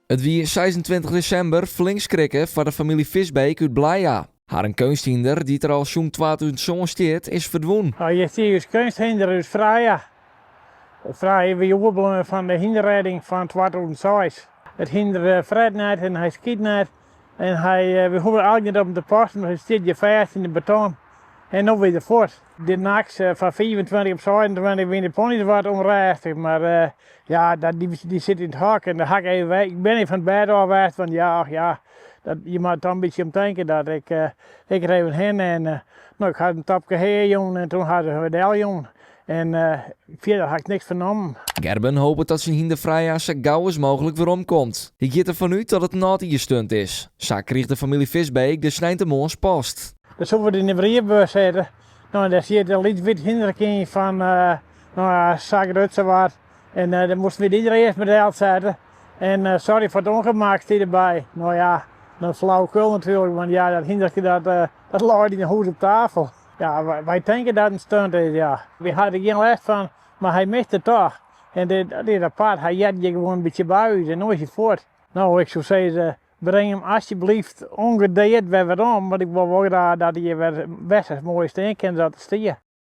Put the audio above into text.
Het wie 26 december flink schrikken voor de familie Visbeek uit Blaja. Haar een kunsthinder die er al zo'n 2000 steert is verdwenen. Je ziet als kunsthinder is vrij. Vrij weer overbleven van de hinderredding van 2006. Het hinder Fred net en hij schiet net. En we hoeven al niet op de post, maar hij zit je vast in de beton. En nu weer voort. De nachts van 25 op 27 weer de ponies wat onrustig. Maar die zit in het hok en dan hak ik even weg. Ik ben even van het bed af van je moet er een beetje om denken dat ik er even heen en ik had een tapje heer jongen en toen hadden we de jongen. En verder had ik niks vernomen. Gerben hoopt dat zijn hindervrije zo gauw als mogelijk weer omkomt. Ik gaat ervan uit dat het naughty stunt is. Zo kreeg de familie Visbeek de snijntemoons post. Dus hoe we in de brievenbus zetten, daar zit een licht wit hinderkind van Zagrutse wat. En dan moesten we iedereen eerst met de held zetten. En sorry voor het ongemak die erbij. Nou ja, een flauwekul natuurlijk, want ja, dat hinderkind dat lag in de hoes op tafel. Ja, wij denken dat het een stunt is, ja. We hadden geen last van, maar hij miste het toch. En dit apart, hij jet je gewoon een beetje buiten en nooit is hij voort. Nou, ik zou zeggen, breng hem alsjeblieft ongedeerd weer om, want ik wil wel graag dat hij weer best als mooie steen kan zetten.